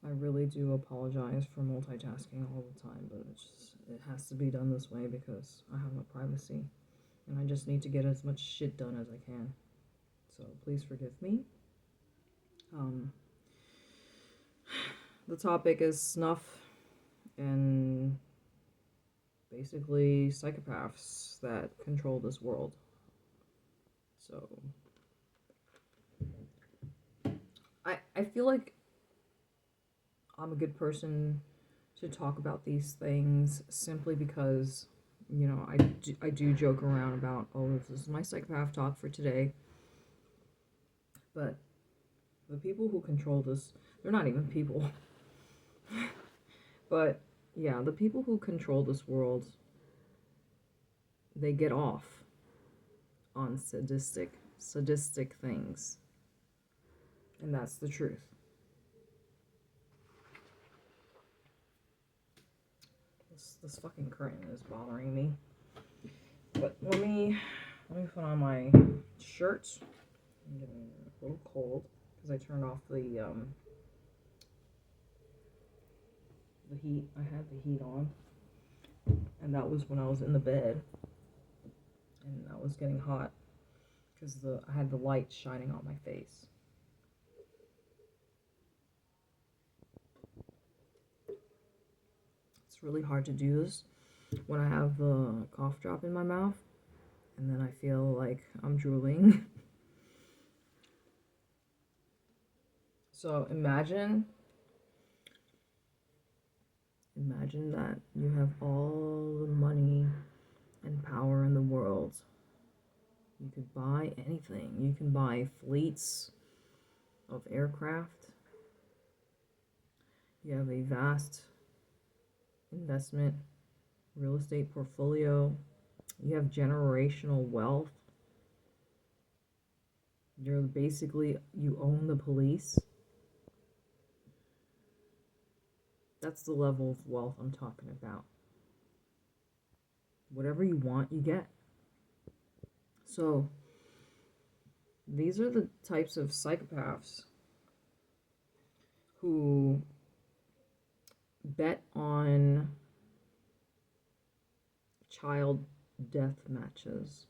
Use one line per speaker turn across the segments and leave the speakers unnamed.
I really do apologize for multitasking all the time, but it has to be done this way because I have no privacy and I just need to get as much shit done as I can. So please forgive me. Um, the topic is snuff and basically psychopaths that control this world. So I feel like I'm a good person to talk about these things simply because, I do joke around about, oh, this is my psychopath talk for today. But the people who control this, they're not even people. But yeah, the people who control this world, they get off on sadistic things. And that's the truth. This fucking curtain is bothering me. But let me put on my shirt. I'm getting a little cold because I turned off the heat. I had the heat on, and that was when I was in the bed, and I was getting hot because I had the light shining on my face. It's really hard to do this when I have the cough drop in my mouth, and then I feel like I'm drooling. So imagine that you have all the money and power in the world. You could buy anything. You can buy fleets of aircraft. You have a vast investment real estate portfolio. You have generational wealth. You own the police. That's the level of wealth I'm talking about. Whatever you want, you get. So, these are the types of psychopaths who bet on child death matches.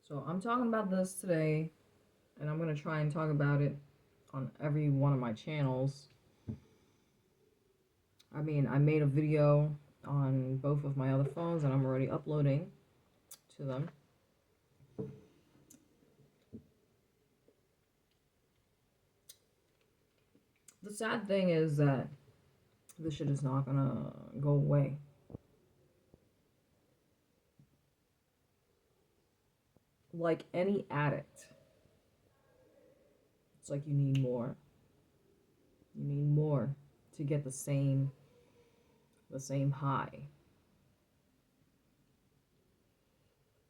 So, I'm talking about this today, and I'm going to try and talk about it on every one of my channels. I mean, I made a video on both of my other phones, and I'm already uploading to them. The sad thing is that this shit is not gonna go away. Like any addict, it's like you need more. You need more to get the same high.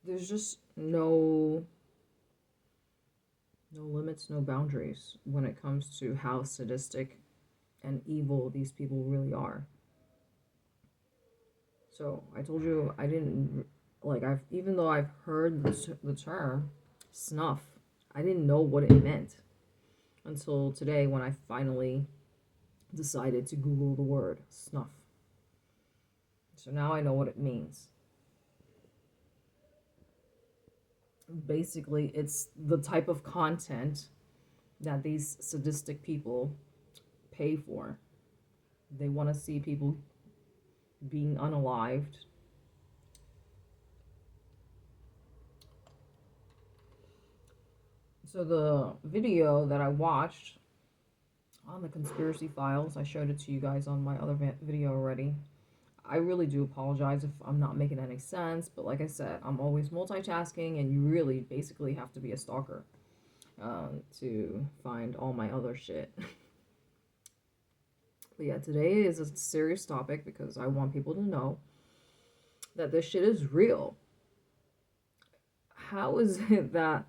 There's just no limits, no boundaries when it comes to how sadistic and evil these people really are. So I told you I didn't even though I've heard the term snuff, I didn't know what it meant until today when I finally decided to Google the word snuff. So now I know what it means. Basically, it's the type of content that these sadistic people pay for. They want to see people being unalived. So the video that I watched on the conspiracy files, I showed it to you guys on my other video already. I really do apologize if I'm not making any sense, but like I said, I'm always multitasking, and you really basically have to be a stalker to find all my other shit. But yeah, today is a serious topic because I want people to know that this shit is real. How is it that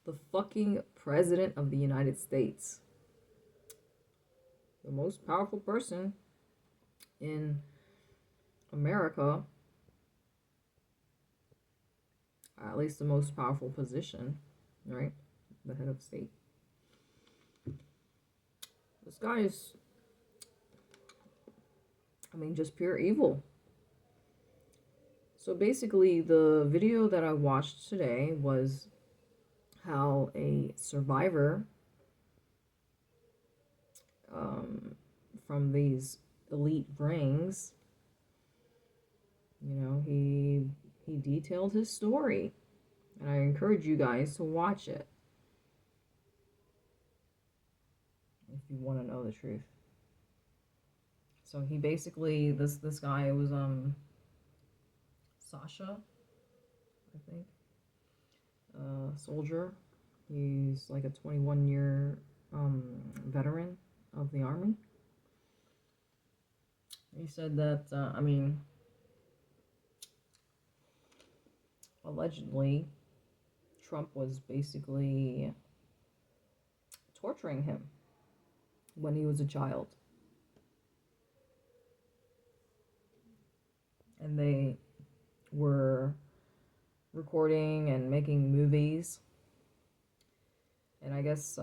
the fucking president of the United States, the most powerful person in America, at least the most powerful position, right? The head of state. This guy is, I mean, just pure evil. So basically, the video that I watched today was how a survivor from these elite rings, he detailed his story, and I encourage you guys to watch it if you want to know the truth. So he basically, this guy was Sasha, I think, soldier. He's like a 21-year veteran of the army. He said that, allegedly, Trump was basically torturing him when he was a child. And they were recording and making movies. And I guess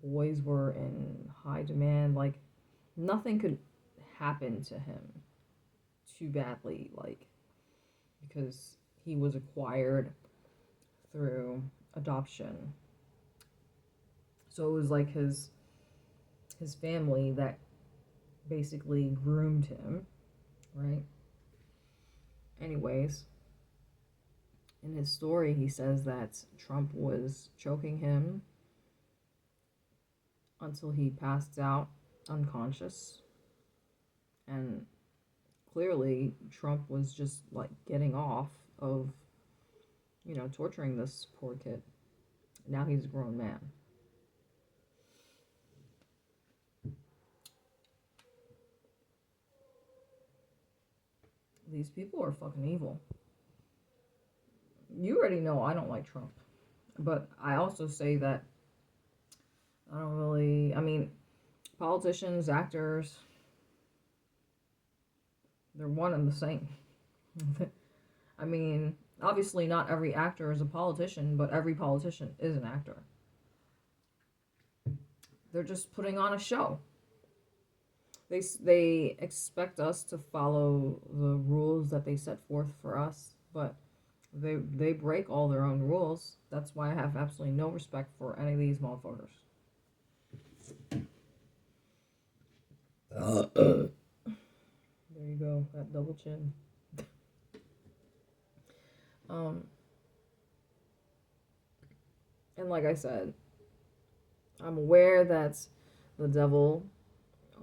boys were in high demand. Like, nothing could happen to him too badly, like, because he was acquired through adoption. So it was like his family that basically groomed him, right? Anyways, in his story, he says that Trump was choking him until he passed out unconscious. And clearly, Trump was just like getting off of, torturing this poor kid. Now he's a grown man. These people are fucking evil. You already know I don't like Trump. But I also say that I don't really, politicians, actors, they're one and the same. Obviously not every actor is a politician, but every politician is an actor. They're just putting on a show. They expect us to follow the rules that they set forth for us, but they break all their own rules. That's why I have absolutely no respect for any of these motherfuckers. There you go, that double chin. And like I said, I'm aware that the devil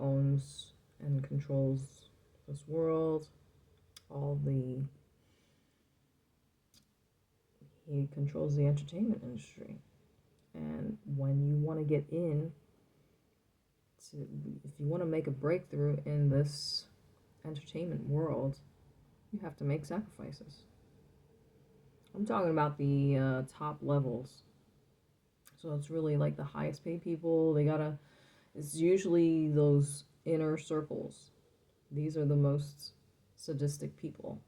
owns and controls this world. He controls the entertainment industry. And when you want to get in, if you want to make a breakthrough in this entertainment world, you have to make sacrifices. I'm talking about the top levels. So it's really like the highest paid people. It's usually those inner circles. These are the most sadistic people.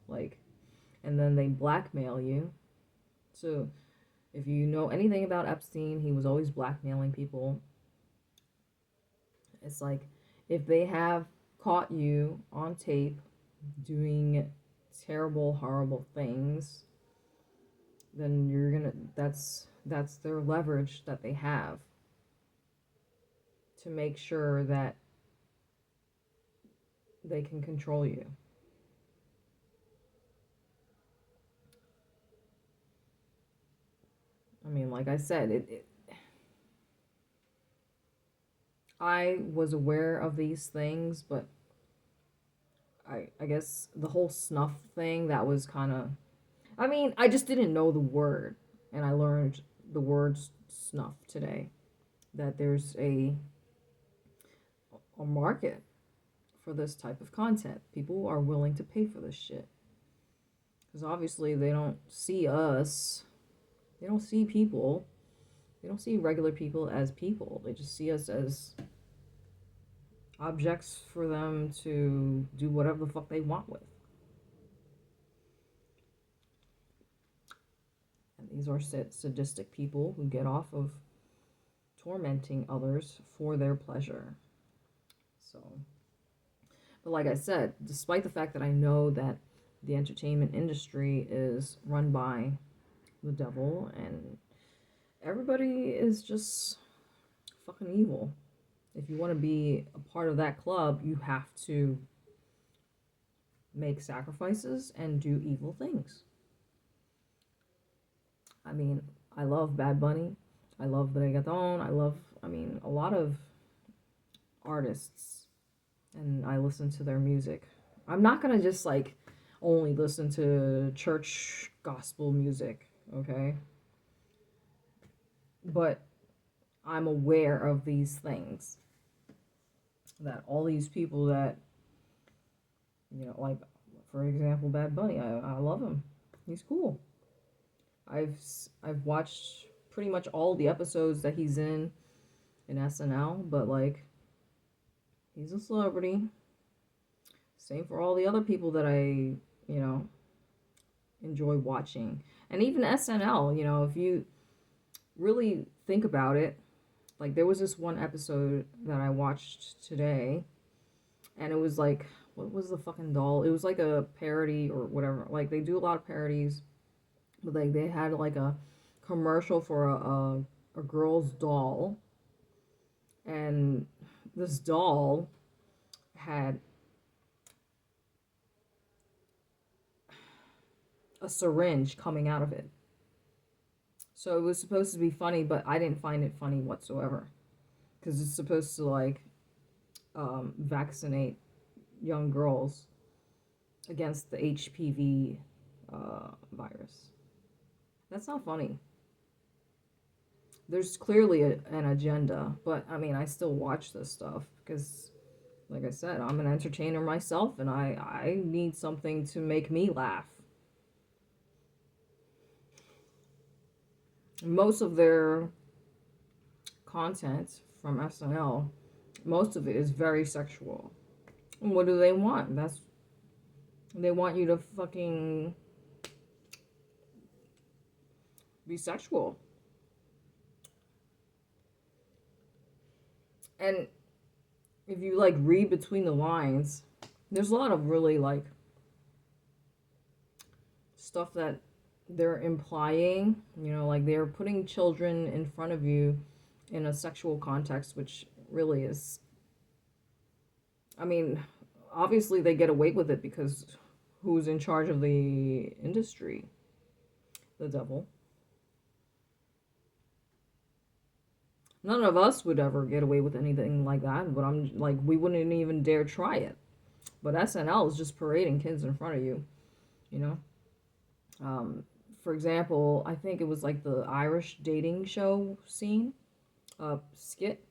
And then they blackmail you. So if you know anything about Epstein, he was always blackmailing people. It's like, if they have caught you on tape doing terrible, horrible things, then that's their leverage that they have to make sure that they can control you. Like I said, I was aware of these things, but I guess the whole snuff thing, that was kind of, I just didn't know the word, and I learned the word snuff today, that there's a market for this type of content. People are willing to pay for this shit. Because obviously they don't see us, they don't see people, they don't see regular people as people. They just see us as objects for them to do whatever the fuck they want with. These are sadistic people who get off of tormenting others for their pleasure. So, but like I said, despite the fact that I know that the entertainment industry is run by the devil and everybody is just fucking evil. If you want to be a part of that club, you have to make sacrifices and do evil things. I mean, I love Bad Bunny. I love Reggaeton. A lot of artists, and I listen to their music. I'm not gonna just like only listen to church gospel music, okay? But I'm aware of these things. That all these people that, like, for example, Bad Bunny, I love him. He's cool. I've watched pretty much all the episodes that he's in SNL, but like, he's a celebrity. Same for all the other people that I enjoy watching. And even SNL, if you really think about it, like there was this one episode that I watched today, and it was like, what was the fucking doll? It was like a parody or whatever. Like they do a lot of parodies, but like they had like a commercial for a girl's doll, and this doll had a syringe coming out of it. So it was supposed to be funny, but I didn't find it funny whatsoever. Because it's supposed to, like, vaccinate young girls against the HPV virus. That's not funny. There's clearly an agenda, but I mean, I still watch this stuff because, like I said, I'm an entertainer myself and I need something to make me laugh. Most of their content from SNL, most of it is very sexual. And what do they want? They want you to fucking be sexual. And if you like read between the lines, there's a lot of really like stuff that they're implying, like they're putting children in front of you in a sexual context, which really is, I mean, obviously they get away with it because who's in charge of the industry? The devil. None of us would ever get away with anything like that, but I'm like, we wouldn't even dare try it. But SNL is just parading kids in front of you, you know? For example, I think it was like the Irish dating show scene, skit,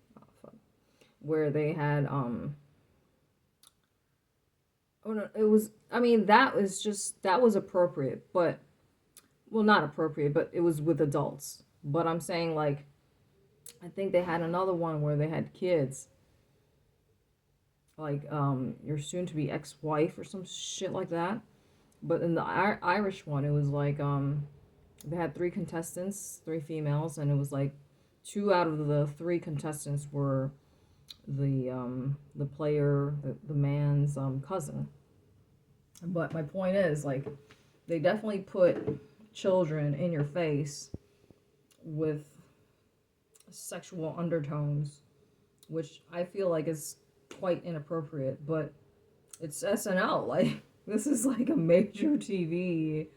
where they had, oh no, it was, I mean, that was appropriate, but, well, not appropriate, but it was with adults. But I'm saying, like, I think they had another one where they had kids, like, your soon-to-be ex-wife or some shit like that. But in the Irish one, it was like, they had 3 contestants, 3 females, and it was like 2 out of the 3 contestants were the player, the man's cousin. But my point is, like, they definitely put children in your face with sexual undertones, which I feel like is quite inappropriate, but it's SNL. Like, this is like a major TV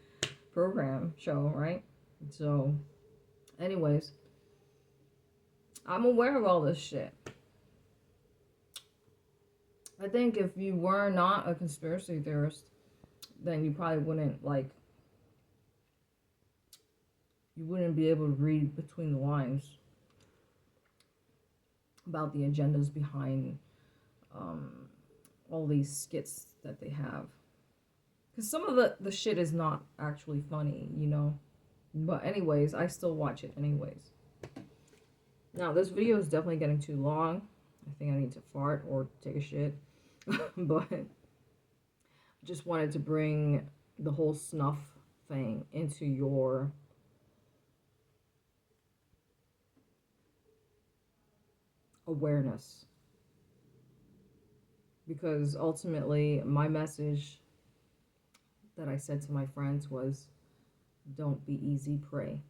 program show, right? So, anyways, I'm aware of all this shit. I think if you were not a conspiracy theorist, then you probably wouldn't, like, you wouldn't be able to read between the lines about the agendas behind all these skits that they have. Because some of the shit is not actually funny, But anyways, I still watch it anyways. Now, this video is definitely getting too long. I think I need to fart or take a shit. But I just wanted to bring the whole snuff thing into your awareness. Because ultimately, my message that I said to my friends was don't be easy, pray.